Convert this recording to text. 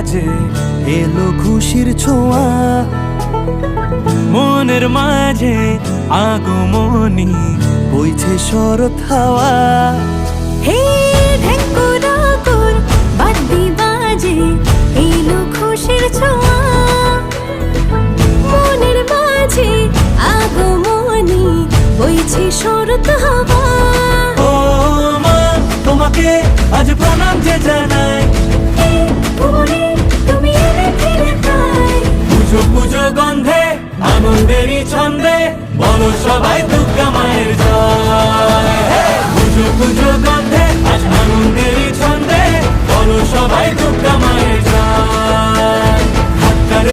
বাজে এলো খুশির ছোঁয়া, মনের মাঝে আগমনী বইছে শরৎ হাওয়া। হে ঢেকুর আকুর বাদ্যি বাজে এলো খুশির ছোঁয়া, মনের মাঝে আগমনী বইছে শরৎ হাওয়া। ও মা, তোমাকে আজ প্রণাম যে জানাই, ভুবনে তুমি এলে ফিরে তাই। পুজো পুজো গন্ধে আনন্দেরই ছন্দে বলো সবাই দুর্গা মায়ের জয়। পুজো পুজো গন্ধে আজ আনন্দেরই ছন্দে বলো সবাই দুর্গা মায়ের জয়।